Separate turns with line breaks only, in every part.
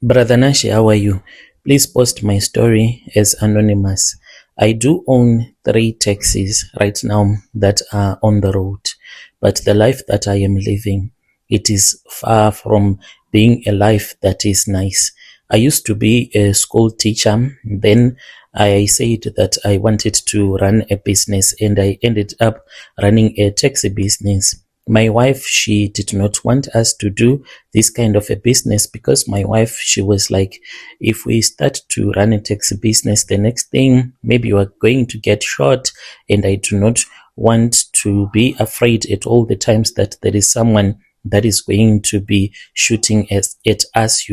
Brother Nashi, how are you? Please post my story as anonymous. I do own 3 taxis right now that are on the road, but the life that I am living, it is far from being a life that is nice. I used to be a school teacher. Then I said that I wanted to run a business, and I ended up running a taxi business. My wife, she did not want us to do this kind of a business because my wife, she was like, if we start to run a taxi business, the next thing, maybe you are going to get shot. And I do not want to be afraid at all the times that there is someone that is going to be shooting at us,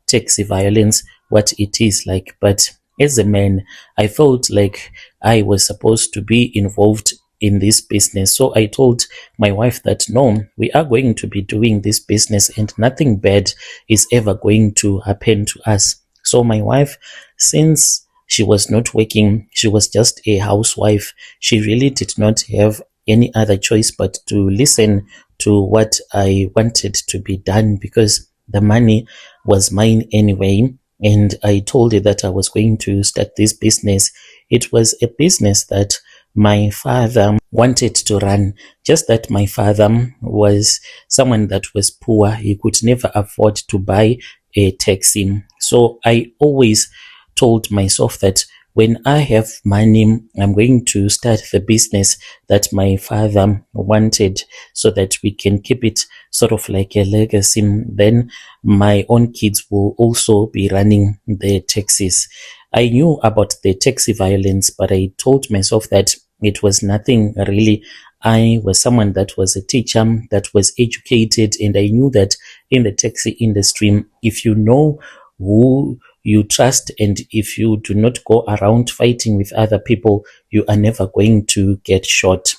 taxi violence, what it is like. But as a man, I felt like I was supposed to be involved in this business. So I told my wife that no, we are going to be doing this business and nothing bad is ever going to happen to us. So my wife, since she was not working, she was just a housewife, she really did not have any other choice but to listen to what I wanted to be done, because the money was mine anyway. And I told her that I was going to start this business. It was a business that my father wanted to run, just that my father was someone that was poor. He could never afford to buy a taxi. So I always told myself that when I have money, I'm going to start the business that my father wanted, so that we can keep it sort of like a legacy. Then my own kids will also be running the taxis. I knew about the taxi violence, but I told myself that it was nothing really. I was someone that was a teacher, that was educated, and I knew that in the taxi industry, if you know who you trust and if you do not go around fighting with other people, you are never going to get shot.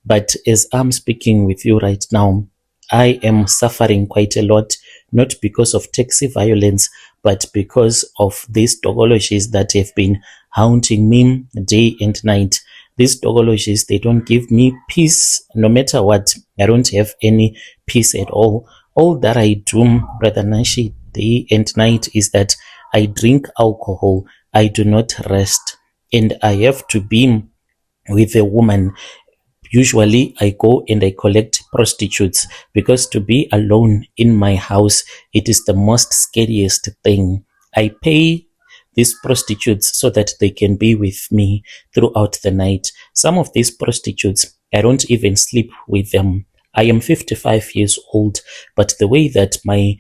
But as I'm speaking with you right now, I am suffering quite a lot, not because of taxi violence, but because of these Tokoloshes that have been haunting me day and night. These Tokoloshes, they don't give me peace no matter what. I don't have any peace at all. All that I do, Brother Nashi, day and night is that I drink alcohol. I do not rest. And I have to be with a woman. Usually I go and I collect prostitutes, because to be alone in my house, it is the most scariest thing. I pay these prostitutes so that they can be with me throughout the night. Some of these prostitutes, I don't even sleep with them. I am 55 years old, but the way that my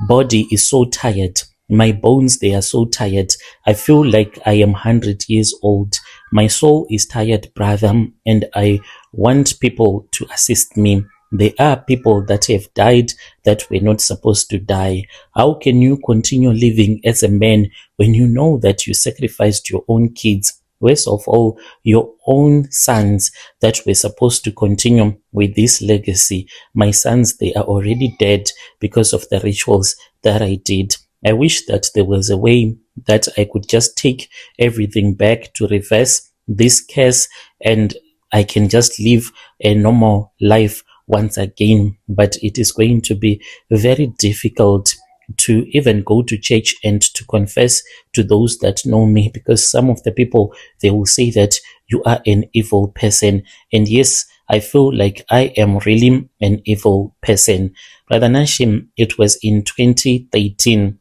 body is so tired, my bones, they are so tired. I feel like I am 100 years old. My soul is tired, brother, and I want people to assist me. There are people that have died that were not supposed to die. How can you continue living as a man when you know that you sacrificed your own kids? Worst of all, your own sons that were supposed to continue with this legacy. My sons, they are already dead because of the rituals that I did. I wish that there was a way that I could just take everything back to reverse this curse and I can just live a normal life once again. But it is going to be very difficult to even go to church and to confess to those that know me, because some of the people, they will say that you are an evil person. And yes, I feel like I am really an evil person. Brother Nashim, it was in 2013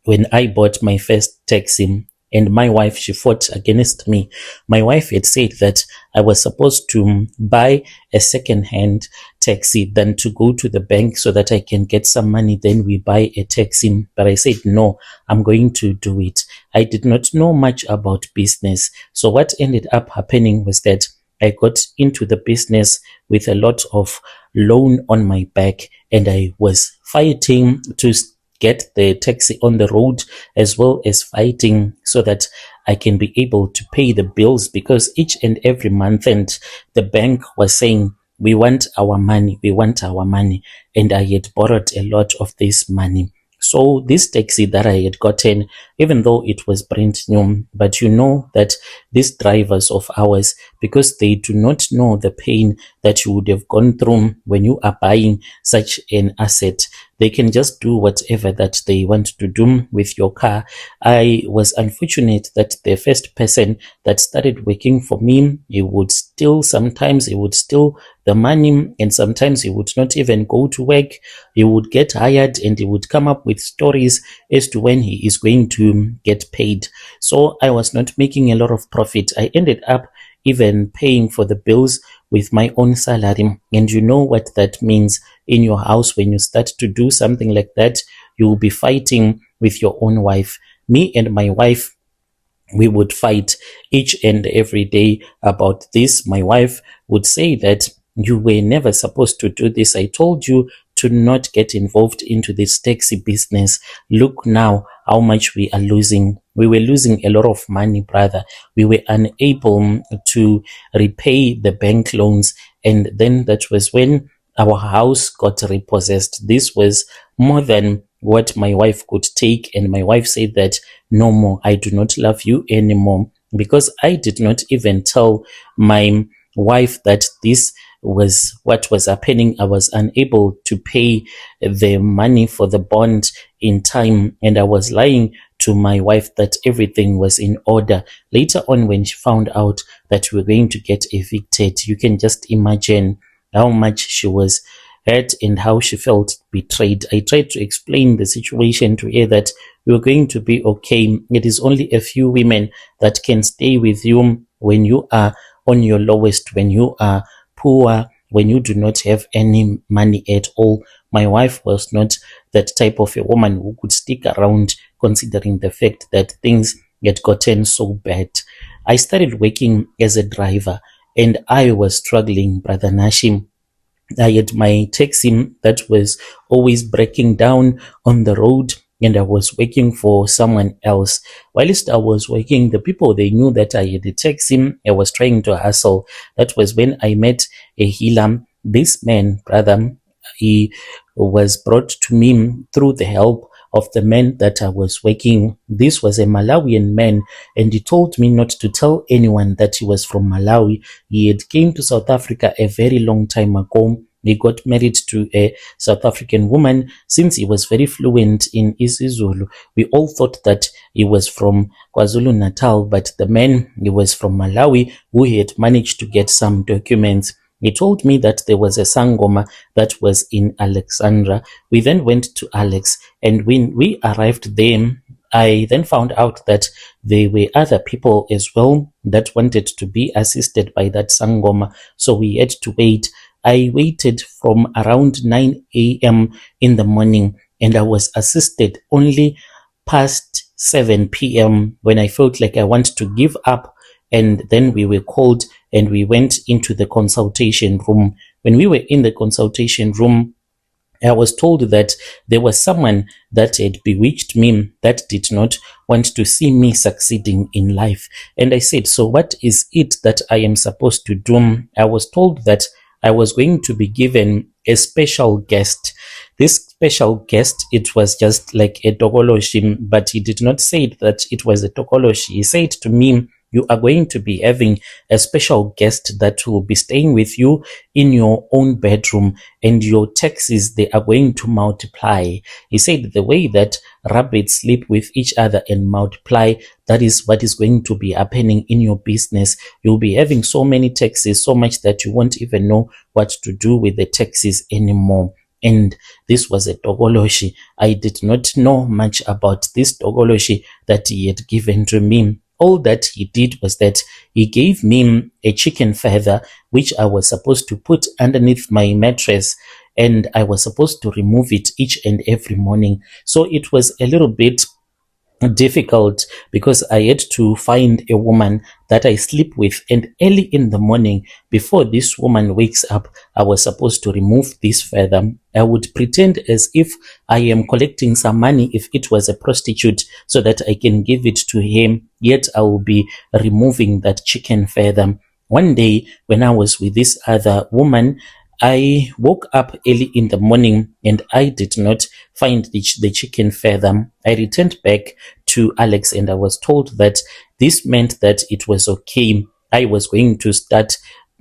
when I bought my first taxi, and my wife, she fought against me. My wife had said that I was supposed to buy a second-hand taxi than to go to the bank so that I can get some money, then we buy a taxi. But I said, no, I'm going to do it. I did not know much about business. So what ended up happening was that I got into the business with a lot of loan on my back, and I was fighting to get the taxi on the road, as well as fighting so that I can be able to pay the bills, because each and every month and the bank was saying, we want our money, we want our money. And I had borrowed a lot of this money. So this taxi that I had gotten, even though it was brand new, but you know that these drivers of ours, because they do not know the pain that you would have gone through when you are buying such an asset, they can just do whatever that they want to do with your car. I was unfortunate that the first person that started working for me, he would steal. Sometimes he would steal the money, and sometimes he would not even go to work. He would get hired and he would come up with stories as to when he is going to get paid. So I was not making a lot of profit. I ended up even paying for the bills with my own salary. And you know what that means in your house. When you start to do something like that, you will be fighting with your own wife. Me and my wife, we would fight each and every day about this. My wife would say that you were never supposed to do this. I told you to not get involved into this taxi business. Look now how much we are losing. We were losing a lot of money, brother. We were unable to repay the bank loans. And then that was when our house got repossessed. This was more than what my wife could take. And my wife said that no more, I do not love you anymore, because I did not even tell my wife that this was what was happening. I was unable to pay the money for the bond in time, and I was lying to my wife that everything was in order. Later on, when she found out that we were going to get evicted, you can just imagine how much she was hurt and how she felt betrayed. I tried to explain the situation to her that we were going to be okay. It is only a few women that can stay with you when you are on your lowest, when you are poor, when you do not have any money at all. My wife was not that type of a woman who could stick around, considering the fact that things had gotten so bad. I started working as a driver and I was struggling, Brother Nashim. I had my taxi that was always breaking down on the road, and I was working for someone else. Whilst I was working, the people, they knew that I had a taxi. I was trying to hustle. That was when I met a healer. This man, brother, he was brought to me through the help of the man that I was working. This was a Malawian man, and he told me not to tell anyone that he was from Malawi. He had came to South Africa a very long time ago. He got married to a South African woman. Since he was very fluent in isiZulu, we all thought that he was from KwaZulu Natal, but the man, he was from Malawi, who had managed to get some documents. He told me that there was a Sangoma that was in Alexandra. We then went to Alex, and when we arrived there, I then found out that there were other people as well that wanted to be assisted by that Sangoma. So we had to wait. I waited from around 9 a.m. in the morning, and I was assisted only past 7 p.m. when I felt like I want to give up. And then we were called and we went into the consultation room. When we were in the consultation room, I was told that there was someone that had bewitched me, that did not want to see me succeeding in life. And I said, so what is it that I am supposed to do? I was told that I was going to be given a special guest. This special guest, it was just like a Tokoloshe, but he did not say that it was a Tokoloshe. He said to me, you are going to be having a special guest that will be staying with you in your own bedroom, and your taxes, they are going to multiply. He said the way that rabbits sleep with each other and multiply, that is what is going to be happening in your business. You'll be having so many taxes, so much that you won't even know what to do with the taxes anymore. And this was a Tokoloshe. I did not know much about this Tokoloshe that he had given to me. All that he did was that he gave me a chicken feather, which I was supposed to put underneath my mattress, and I was supposed to remove it each and every morning. So it was a little bit difficult because I had to find a woman that I sleep with, and early in the morning, before this woman wakes up, I was supposed to remove this feather. I would pretend as if I am collecting some money if it was a prostitute, so that I can give it to him, yet I will be removing that chicken feather. One day when I was with this other woman, I woke up early in the morning and I did not find the chicken feather. I returned back to Alex and I was told that this meant that it was okay. I was going to start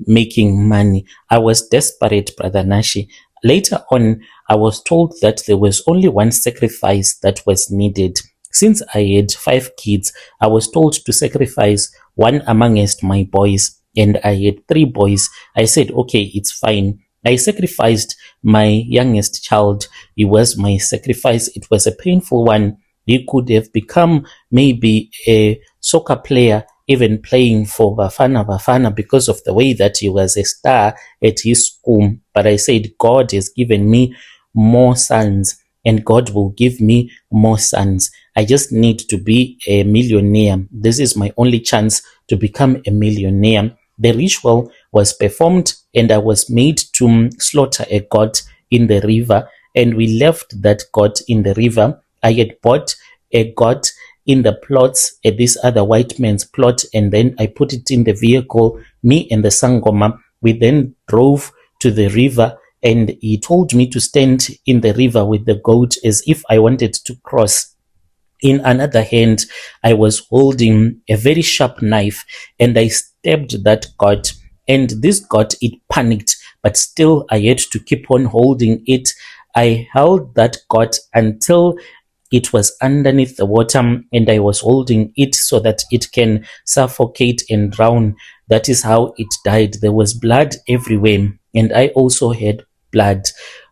making money. I was desperate, Brother Nashi. Later on, I was told that there was only one sacrifice that was needed. Since I had 5 kids, I was told to sacrifice one amongst my boys, and I had 3 boys. I said, okay, it's fine. I sacrificed my youngest child. He was my sacrifice. It was a painful one. He could have become maybe a soccer player, even playing for Bafana because of the way that he was a star at his school. But I said, God has given me more sons, and God will give me more sons. I just need to be a millionaire. This is my only chance to become a millionaire. The ritual was performed, and I was made to slaughter a goat in the river, and we left that goat in the river. I had bought a goat in the plots at this other white man's plot, and then I put it in the vehicle. Me and the Sangoma, we then drove to the river, and he told me to stand in the river with the goat as if I wanted to cross. In another hand, I was holding a very sharp knife, and I stabbed that goat, and this goat, it panicked, but still I had to keep on holding it. I held that goat until it was underneath the water, and I was holding it so that it can suffocate and drown. That is how it died. There was blood everywhere, and I also had blood.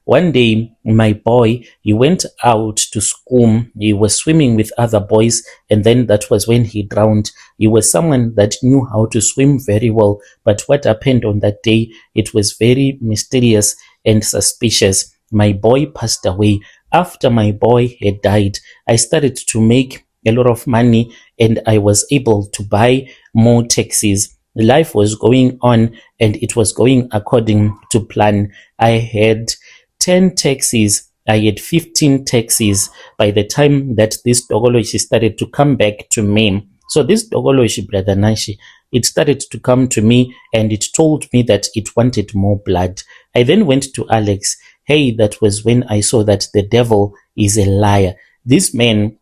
One day, my boy, he went out to school. He was swimming with other boys, and then that was when he drowned. He was someone that knew how to swim very well, but what happened on that day, it was very mysterious and suspicious. My boy passed away. After my boy had died, I started to make a lot of money, and I was able to buy more taxis. Life was going on, and it was going according to plan. I had 10 taxis. I had 15 taxis by the time that this Tokoloshe started to come back to me. So this Tokoloshe, Brother Nashi, it started to come to me, and it told me that it wanted more blood. I then went to Alex. Hey, that was when I saw that the devil is a liar. This man,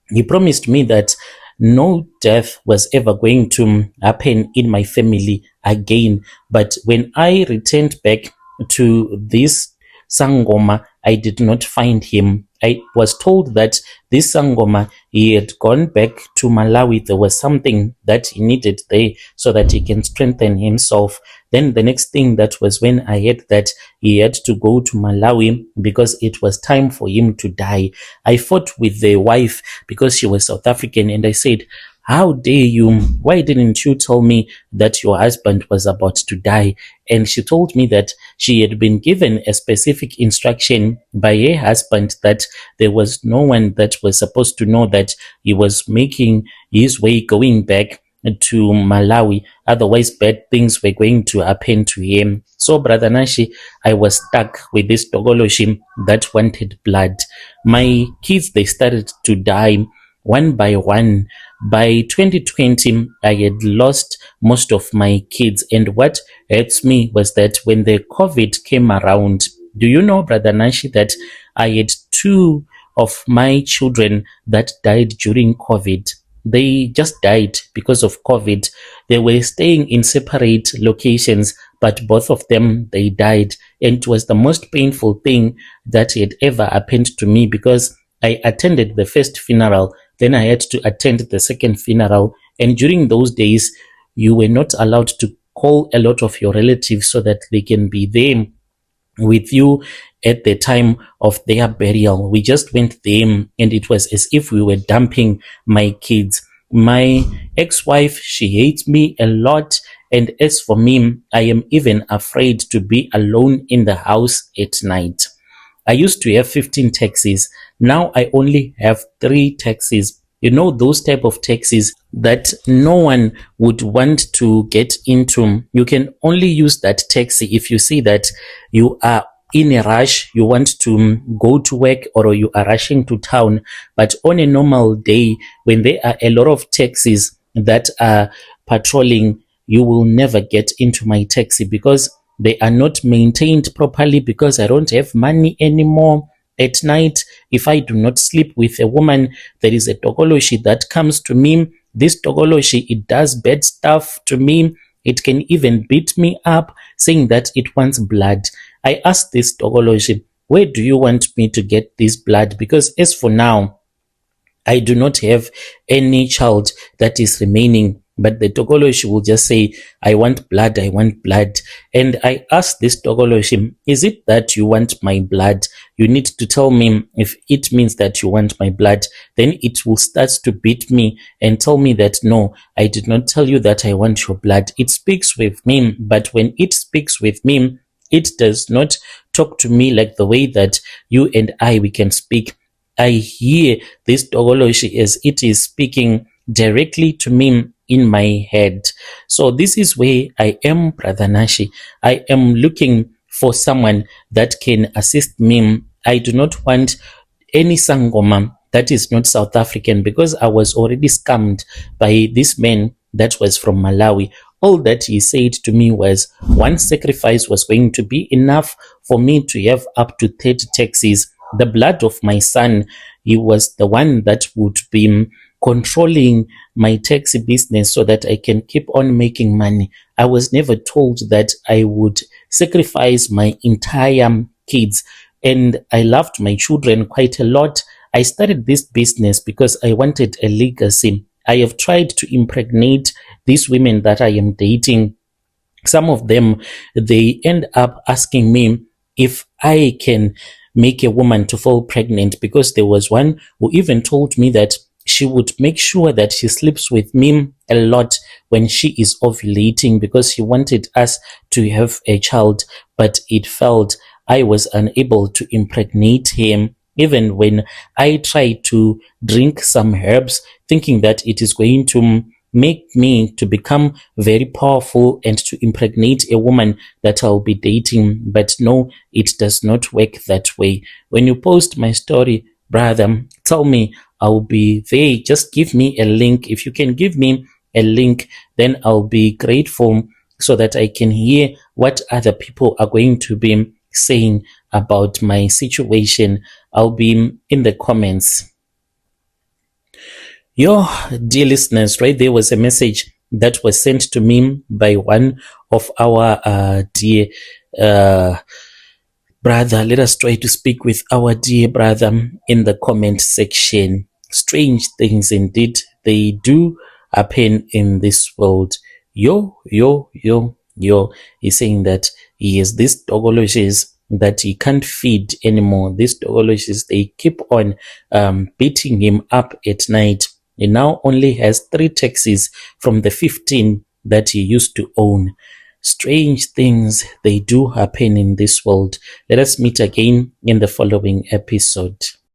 he promised me that no death was ever going to happen in my family again. But when I returned back to this Sangoma, I did not find him. I was told that this Sangoma, he had gone back to Malawi. There was something that he needed there so that he can strengthen himself. Then the next thing, that was when I heard that he had to go to Malawi because it was time for him to die. I fought with the wife because she was South African, and I said, how dare you? Why didn't you tell me that your husband was about to die? And she told me that she had been given a specific instruction by her husband that there was no one that was supposed to know that he was making his way going back to Malawi. Otherwise, bad things were going to happen to him. So, Brother Nashi, I was stuck with this Tokoloshe that wanted blood. My kids, they started to die one by one. By 2020, I had lost most of my kids. And what hurts me was that when the COVID came around, do you know, Brother Nashi, that I had 2 of my children that died during COVID? They just died because of COVID. They were staying in separate locations, but both of them, they died. And it was the most painful thing that had ever happened to me, because I attended the first funeral, then I had to attend the second funeral. And during those days, you were not allowed to call a lot of your relatives so that they can be there with you at the time of their burial. We just went there, and it was as if we were dumping my kids. My ex-wife, she hates me a lot. And as for me, I am even afraid to be alone in the house at night. I used to have 15 taxis. Now I only have 3 taxis. You know, those type of taxis that no one would want to get into. You can only use that taxi if you see that you are in a rush, you want to go to work, or you are rushing to town. But on a normal day, when there are a lot of taxis that are patrolling, you will never get into my taxi because they are not maintained properly, because I don't have money anymore. At night, if I do not sleep with a woman, there is a Tokoloshe that comes to me. This Tokoloshe, it does bad stuff to me. It can even beat me up, saying that it wants blood. I asked this Tokoloshe, where do you want me to get this blood? Because as for now, I do not have any child that is remaining. But the Tokoloshe will just say, I want blood, I want blood. And I asked this Tokoloshe, is it that you want my blood? You need to tell me if it means that you want my blood. Then it will start to beat me and tell me that, no, I did not tell you that I want your blood. It speaks with me, but when it speaks with me, it does not talk to me like the way that you and we can speak. I hear this Tokoloshe as it is speaking directly to me in my head. So this is where I am, Brother Nashi. I am looking for someone that can assist me. I do not want any Sangoma that is not South African, because I was already scammed by this man that was from Malawi. All that he said to me was one sacrifice was going to be enough for me to have up to 30 taxis. The blood of my son, he was the one that would be controlling my taxi business so that I can keep on making money. I was never told that I would sacrifice my entire kids, and I loved my children quite a lot. I started this business because I wanted a legacy. I have tried to impregnate these women that I am dating. Some of them, they end up asking me if I can make a woman to fall pregnant, because there was one who even told me that she would make sure that she sleeps with me a lot when she is ovulating, because she wanted us to have a child, but it failed. I was unable to impregnate him. Even when I tried to drink some herbs, thinking that it is going to make me to become very powerful and to impregnate a woman that I'll be dating. But no, it does not work that way. When you post my story, brother, tell me, I'll be there. Just give me a link. If you can give me a link, then I'll be grateful, so that I can hear what other people are going to be saying about my situation. I'll be in the comments. Yo, dear listeners, right there was a message that was sent to me by one of our dear brother. Let us try to speak with our dear brother in the comment section. Strange things indeed, they do happen in this world. Yo. He's saying that he has these Tokoloshes that he can't feed anymore. These Tokoloshes, they keep on beating him up at night. He now only has 3 taxis from the 15 that he used to own. Strange things, they do happen in this world. Let us meet again in the following episode.